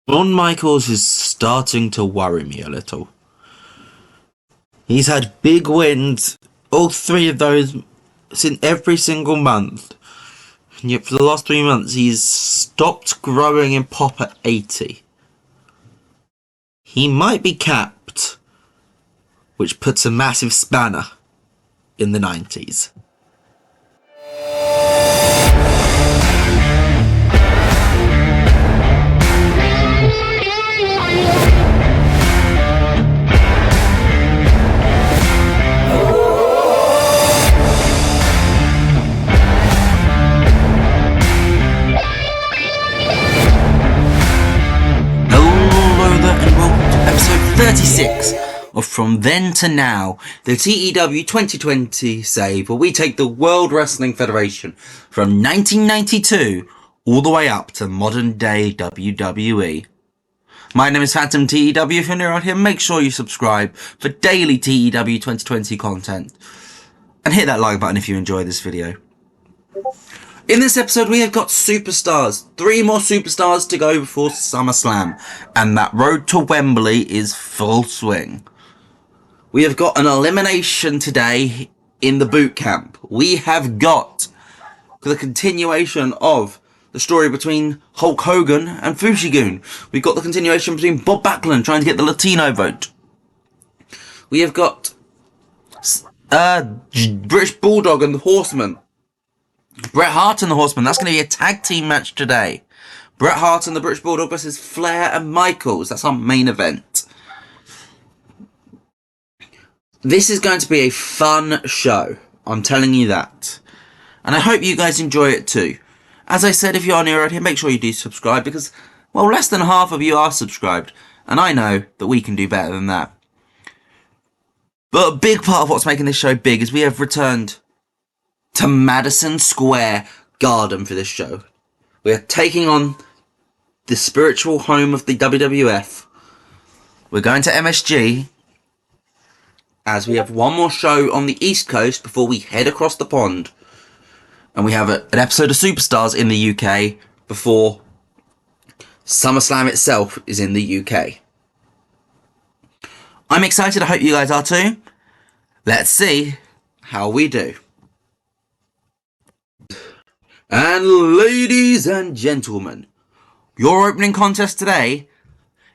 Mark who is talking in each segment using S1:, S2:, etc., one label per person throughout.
S1: Shawn Michaels is starting to worry me a little. He's had big wins, all three of those, in every single month. And yet for the last 3 months, he's stopped growing in pop at 80. He might be capped, which puts a massive spanner in the 90s. Hello there and welcome to episode 36 of From Then to Now, the TEW 2020 save, where we take the World Wrestling Federation from 1992 all the way up to modern day WWE. My name is Phantom TEW. If you're new around here, make sure you subscribe for daily TEW 2020 content. And hit that like button if you enjoy this video. In this episode, we have got superstars. 3 more superstars to go before SummerSlam. And that road to Wembley is full swing. We have got an elimination today in the boot camp. We have got the continuation of the story between Hulk Hogan and Fujigun. We've got the continuation between Bob Backlund trying to get the Latino vote. We have got British Bulldog and the Horseman. Bret Hart and the Horseman. That's going to be a tag team match today. Bret Hart and the British Bulldog versus Flair and Michaels. That's our main event. This is going to be a fun show. I'm telling you that. And I hope you guys enjoy it too. As I said, if you are new around here, make sure you do subscribe because, well, less than half of you are subscribed. And I know that we can do better than that. But a big part of what's making this show big is we have returned to Madison Square Garden for this show. We are taking on the spiritual home of the WWF. We're going to MSG as we have one more show on the East Coast before we head across the pond. And we have an episode of Superstars in the UK before SummerSlam itself is in the UK. I'm excited, I hope you guys are too. Let's see how we do. And ladies and gentlemen, your opening contest today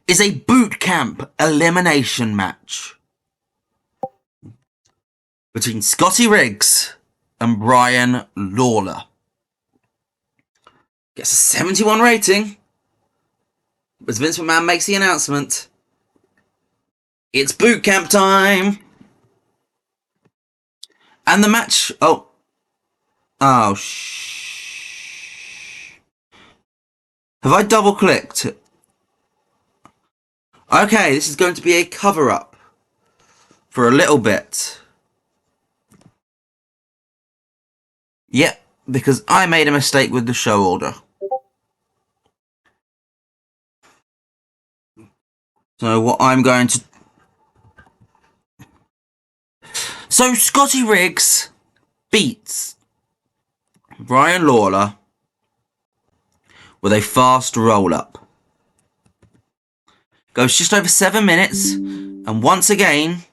S1: is a boot camp elimination match between Scotty Riggs and Brian Lawler. Gets a 71 rating. As Vince McMahon makes the announcement, it's boot camp time. And the match, have I double clicked? Okay, this is going to be a cover up for a little bit. Yep, because I made a mistake with the show order. So what I'm going to... So Scotty Riggs beats Brian Lawler with a fast roll-up. Goes just over 7 minutes, and once again,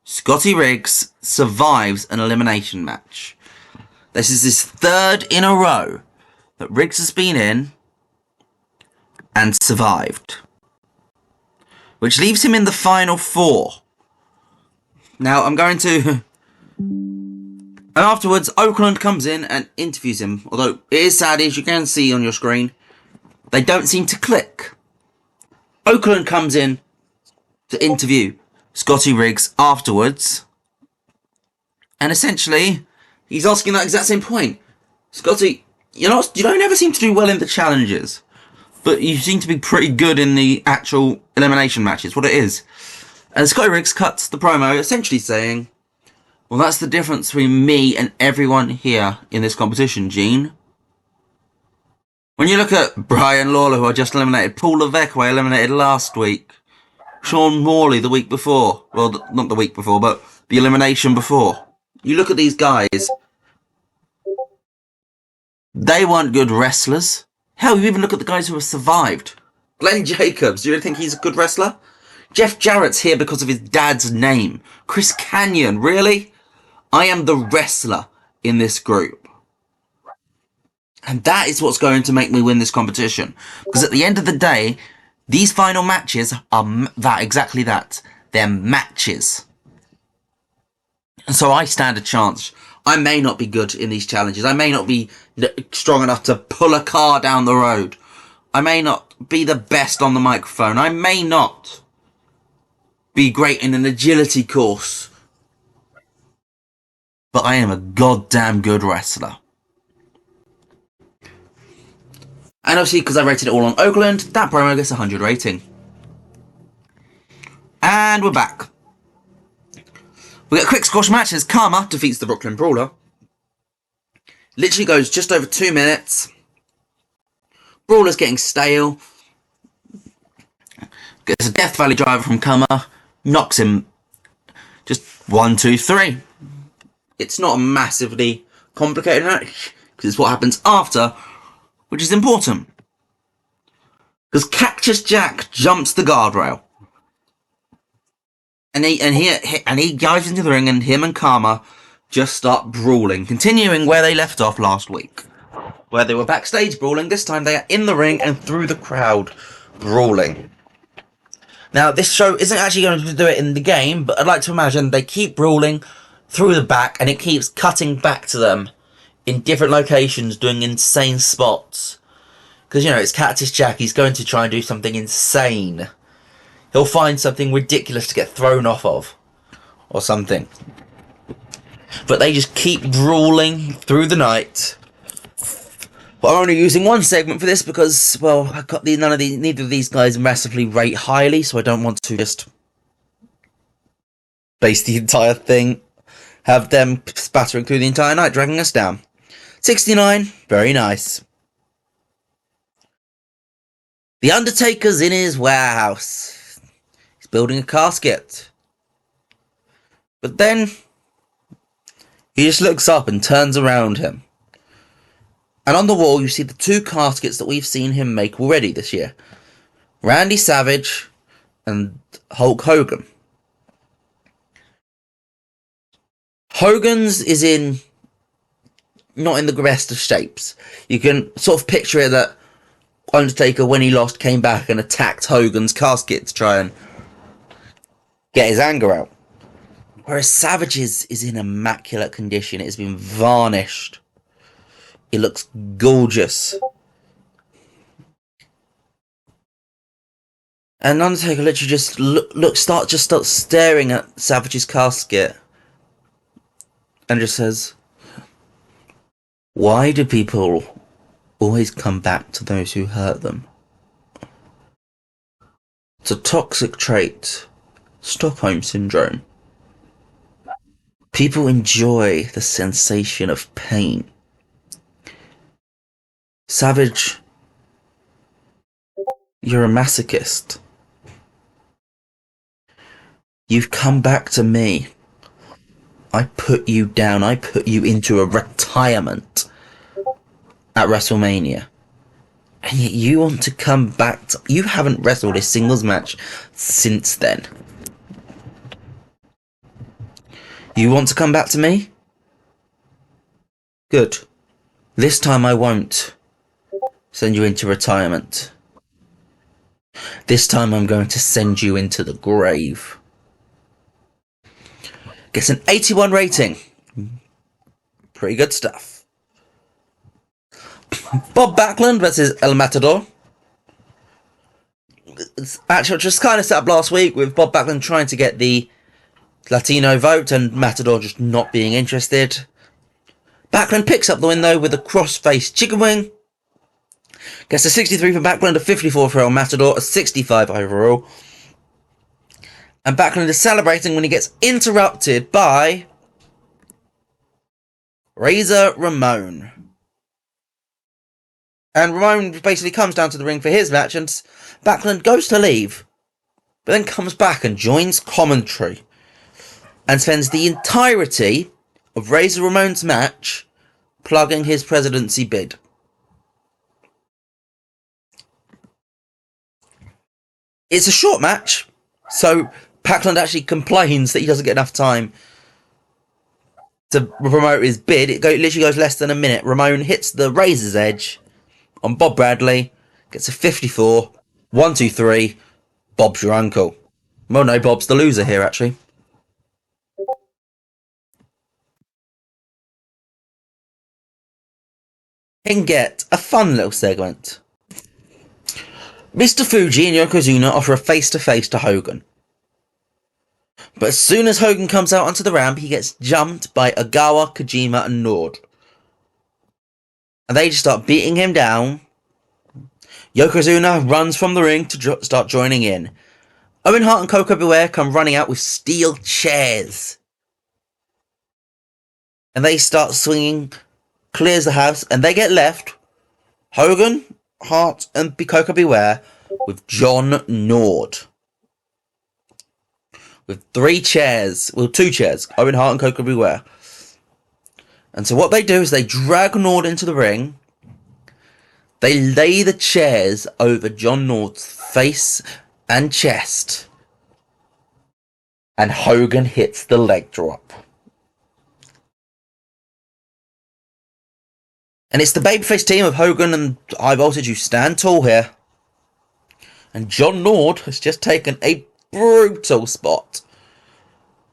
S1: Scotty Riggs survives an elimination match. This is his 3rd in a row that Riggs has been in and survived, which leaves him in the final 4. Now, I'm going to... And afterwards, Oakland comes in and interviews him. Although, it is sad, as you can see on your screen, they don't seem to click. Oakland comes in to interview Scotty Riggs afterwards. And essentially, he's asking that exact same point. Scotty, you don't ever seem to do well in the challenges, but you seem to be pretty good in the actual elimination matches, what it is. And Scotty Riggs cuts the promo essentially saying, well, that's the difference between me and everyone here in this competition, Gene. When you look at Brian Lawler, who I just eliminated, Paul Levesque, who I eliminated last week, Sean Morley the week before, well, not the week before, but the elimination before. You look at these guys, they weren't good wrestlers. Hell, you even look at the guys who have survived. Glenn Jacobs, do you think he's a good wrestler? Jeff Jarrett's here because of his dad's name. Chris Kanyon, really? I am the wrestler in this group. And that is what's going to make me win this competition. Because at the end of the day, these final matches are exactly that. They're matches. And so I stand a chance. I may not be good in these challenges. I may not be strong enough to pull a car down the road. I may not be the best on the microphone. I may not be great in an agility course. But I am a goddamn good wrestler. And obviously, because I rated it all on Oakland, that promo gets 100 rating. And we're back. We get a quick squash match as Karma defeats the Brooklyn Brawler. Literally goes just over 2 minutes. Brawler's getting stale. Gets a Death Valley driver from Karma. Knocks him. Just 1, 2, 3. It's not a massively complicated match, because it's what happens after, which is important. Because Cactus Jack jumps the guardrail. And he dives into the ring, and him and Karma just start brawling, continuing where they left off last week. Where they were backstage brawling, this time they are in the ring and through the crowd brawling. Now, this show isn't actually going to do it in the game, but I'd like to imagine they keep brawling through the back, and it keeps cutting back to them in different locations doing insane spots. Because, you know, it's Cactus Jack, he's going to try and do something insane. He'll find something ridiculous to get thrown off of. Or something. But they just keep brawling through the night. But I'm only using one segment for this because, well, neither of these guys massively rate highly, so I don't want to just base the entire thing. Have them spattering through the entire night, dragging us down. 69, very nice. The Undertaker's in his warehouse. He's building a casket. But then, he just looks up and turns around him. And on the wall, you see the 2 caskets that we've seen him make already this year. Randy Savage and Hulk Hogan. Hogan's is not in the best of shapes. You can sort of picture it that Undertaker, when he lost, came back and attacked Hogan's casket to try and get his anger out. Whereas Savage's is in immaculate condition. It's been varnished. It looks gorgeous. And Undertaker literally just starts staring at Savage's casket. And just says, why do people always come back to those who hurt them? It's a toxic trait. Stockholm Syndrome. People enjoy the sensation of pain. Savage, you're a masochist. You've come back to me. I put you down. I put you into a retirement at WrestleMania. And yet you want to come back to... You haven't wrestled a singles match since then. You want to come back to me? Good. This time I won't send you into retirement. This time I'm going to send you into the grave. Gets an 81 rating. Pretty good stuff. Bob Backlund versus El Matador. It's actually just kind of set up last week with Bob Backlund trying to get the Latino vote and Matador just not being interested. Backlund picks up the win though with a cross-faced chicken wing. Gets a 63 for Backlund, a 54 for El Matador, a 65 overall. And Backlund is celebrating when he gets interrupted by Razor Ramon. And Ramon basically comes down to the ring for his match, and Backlund goes to leave, but then comes back and joins commentary. And spends the entirety of Razor Ramon's match plugging his presidency bid. It's a short match, so Packland actually complains that he doesn't get enough time to promote his bid. It literally goes less than a minute. Ramon hits the razor's edge on Bob Bradley, gets a 54, 1, 2, 3. Bob's your uncle. Well, no, Bob's the loser here, actually. Can get a fun little segment. Mr. Fuji and Yokozuna offer a face-to-face to Hogan. But as soon as Hogan comes out onto the ramp, he gets jumped by Ogawa, Kojima, and Nord. And they just start beating him down. Yokozuna runs from the ring to start joining in. Owen Hart and Koko Beware come running out with steel chairs. And they start swinging, clears the house, and they get left. Hogan, Hart, and Koko Beware with John Nord. With 2 chairs, Owen Hart and Koko Beware. And so what they do is they drag Nord into the ring. They lay the chairs over John Nord's face and chest. And Hogan hits the leg drop. And it's the babyface team of Hogan and High Voltage who stand tall here. And John Nord has just taken a brutal spot.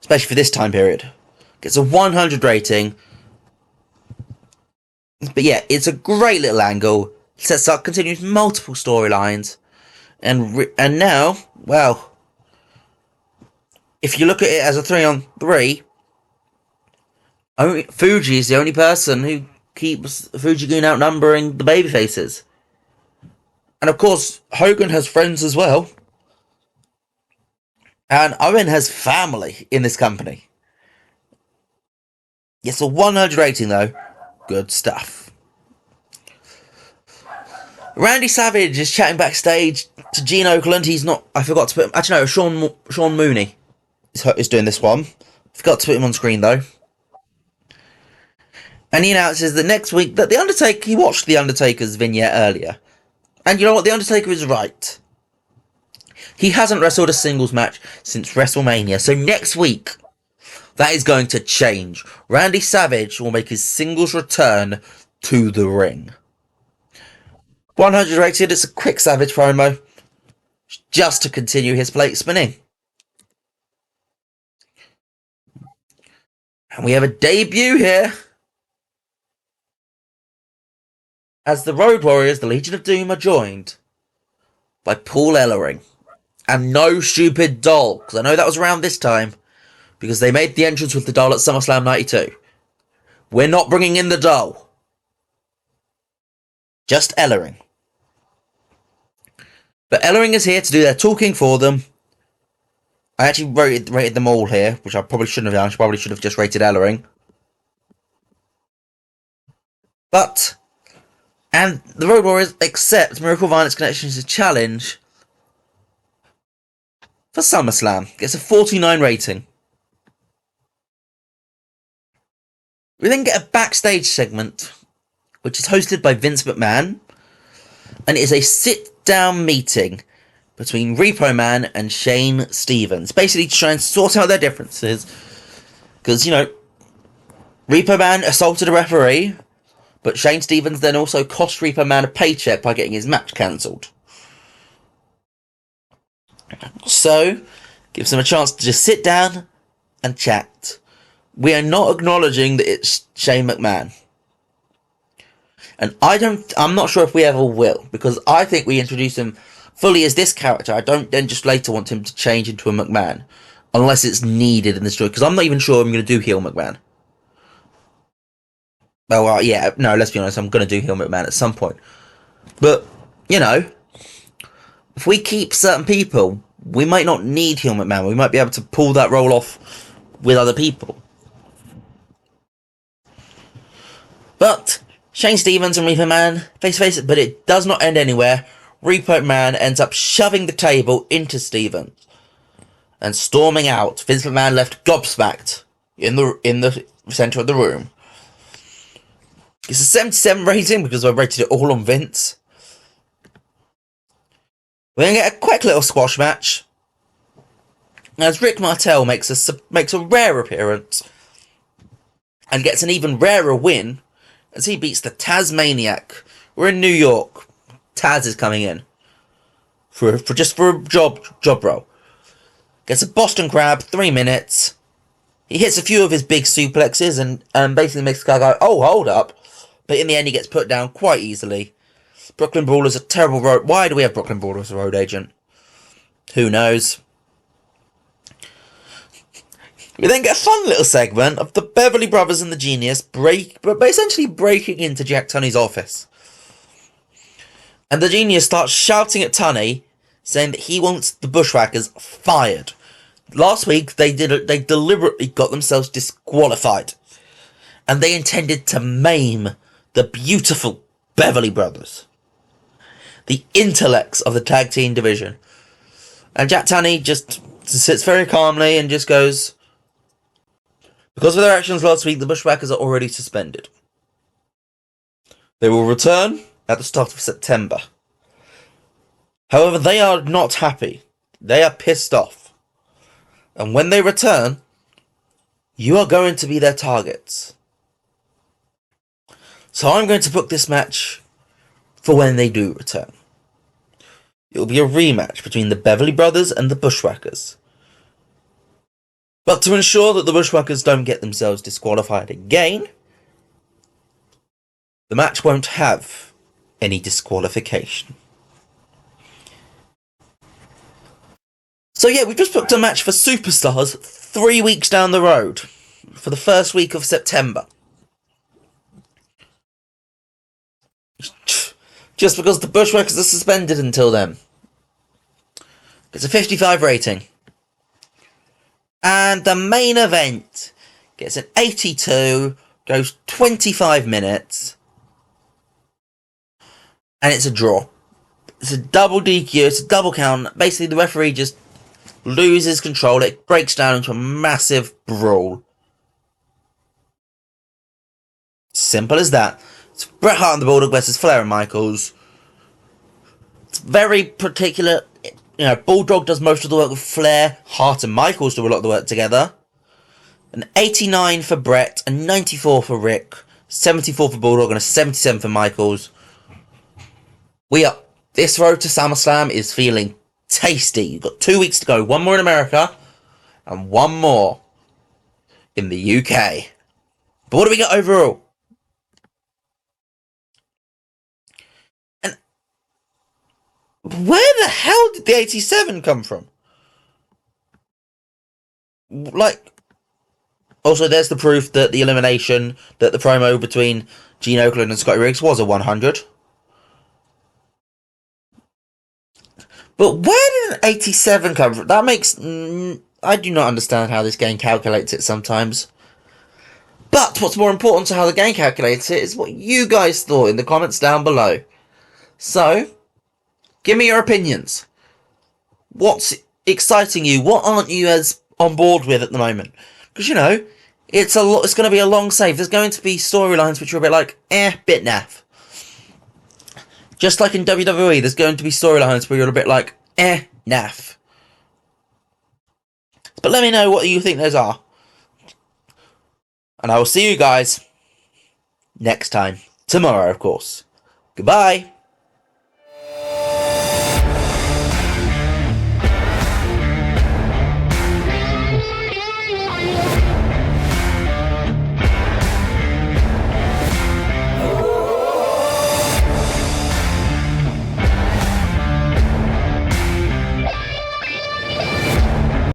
S1: Especially for this time period. Gets a 100 rating. But yeah, it's a great little angle. Sets up, continues multiple storylines. And now, well, if you look at it as a 3-on-3, Fuji is the only person who keeps Fuji-gun outnumbering the babyfaces. And of course, Hogan has friends as well. And Owen has family in this company. Yes, a 100 rating though. Good stuff. Randy Savage is chatting backstage to Gene Okerlund. He's not... I forgot to put him... Actually, no, Sean Mooney is doing this one. Forgot to put him on screen, though. And he announces that next week that The Undertaker... He watched The Undertaker's vignette earlier. And you know what? The Undertaker is right. He hasn't wrestled a singles match since WrestleMania. So next week, that is going to change. Randy Savage will make his singles return to the ring. 100 rated, it's a quick Savage promo. Just to continue his plate spinning. And we have a debut here. As the Road Warriors, the Legion of Doom, are joined by Paul Ellering. And No Stupid Doll. Because I know that was around this time. Because they made the entrance with the doll at SummerSlam 92. We're not bringing in the doll. Just Ellering. But Ellering is here to do their talking for them. I actually rated them all here, which I probably shouldn't have done. I probably should have just rated Ellering. But, and the Road Warriors accept Miracle Violence Connections' challenge for SummerSlam. Gets a 49 rating. We then get a backstage segment, which is hosted by Vince McMahon, and it is a sit-down meeting between Repo Man and Shane Stevens, basically to try and sort out their differences, because, you know, Repo Man assaulted a referee, but Shane Stevens then also cost Repo Man a paycheck by getting his match cancelled. So, gives them a chance to just sit down and chat. We are not acknowledging that it's Shane McMahon. And I'm not sure if we ever will, because I think we introduce him fully as this character. I don't then just later want him to change into a McMahon, unless it's needed in the story, because I'm not even sure I'm going to do heel McMahon. Well, yeah, no, let's be honest, I'm going to do heel McMahon at some point. But, you know, if we keep certain people, we might not need heel McMahon. We might be able to pull that role off with other people. But Shane Stevens and Repo Man face-to-face, but it does not end anywhere. Repo Man ends up shoving the table into Stevens and storming out. Vince McMahon left gobsmacked in the centre of the room. It's a 77 rating because I rated it all on Vince. We're going to get a quick little squash match as Rick Martel makes a rare appearance and gets an even rarer win as he beats the Tasmaniac. We're in New York. Taz is coming in for a job role. Gets a Boston Crab, 3 minutes. He hits a few of his big suplexes and basically makes the guy go, oh, hold up. But in the end, he gets put down quite easily. Brooklyn Brawler's a terrible road. Why do we have Brooklyn Brawler as a road agent? Who knows? We then get a fun little segment of the Beverly Brothers and the Genius essentially breaking into Jack Tunney's office. And the Genius starts shouting at Tunney, saying that he wants the Bushwhackers fired. Last week, they deliberately got themselves disqualified. And they intended to maim the beautiful Beverly Brothers, the intellects of the tag team division. And Jack Tunney just sits very calmly and just goes, because of their actions last week, the Bushwhackers are already suspended. They will return at the start of September. However, they are not happy. They are pissed off. And when they return, you are going to be their targets. So I'm going to book this match for when they do return. It will be a rematch between the Beverly Brothers and the Bushwhackers. But to ensure that the Bushwhackers don't get themselves disqualified again, the match won't have any disqualification. So yeah, we've just booked a match for Superstars 3 weeks down the road, for the first week of September. Just because the Bushwhackers are suspended until then. It's a 55 rating. And the main event gets an 82, goes 25 minutes, and it's a draw. It's a double DQ, it's a double count. Basically, the referee just loses control. It breaks down into a massive brawl. Simple as that. It's Bret Hart and the Bulldog versus Flair and Michaels. It's very particular. Bulldog does most of the work with Flair. Hart and Michaels do a lot of the work together. An 89 for Bret, a 94 for Rick, 74 for Bulldog, and a 77 for Michaels. This road to SummerSlam is feeling tasty. You've got 2 weeks to go. One more in America, and one more in the UK. But what do we got overall? Where the hell did the 87 come from? Also, there's the proof that the elimination, that the promo between Gene Okerlund and Scotty Riggs was a 100. But where did an 87 come from? That makes... I do not understand how this game calculates it sometimes. But what's more important to how the game calculates it is what you guys thought in the comments down below. So, give me your opinions. What's exciting you? What aren't you as on board with at the moment? Because, it's going to be a long save. There's going to be storylines which are a bit like, bit naff. Just like in WWE, there's going to be storylines where you're a bit like, naff. But let me know what you think those are. And I will see you guys next time. Tomorrow, of course. Goodbye.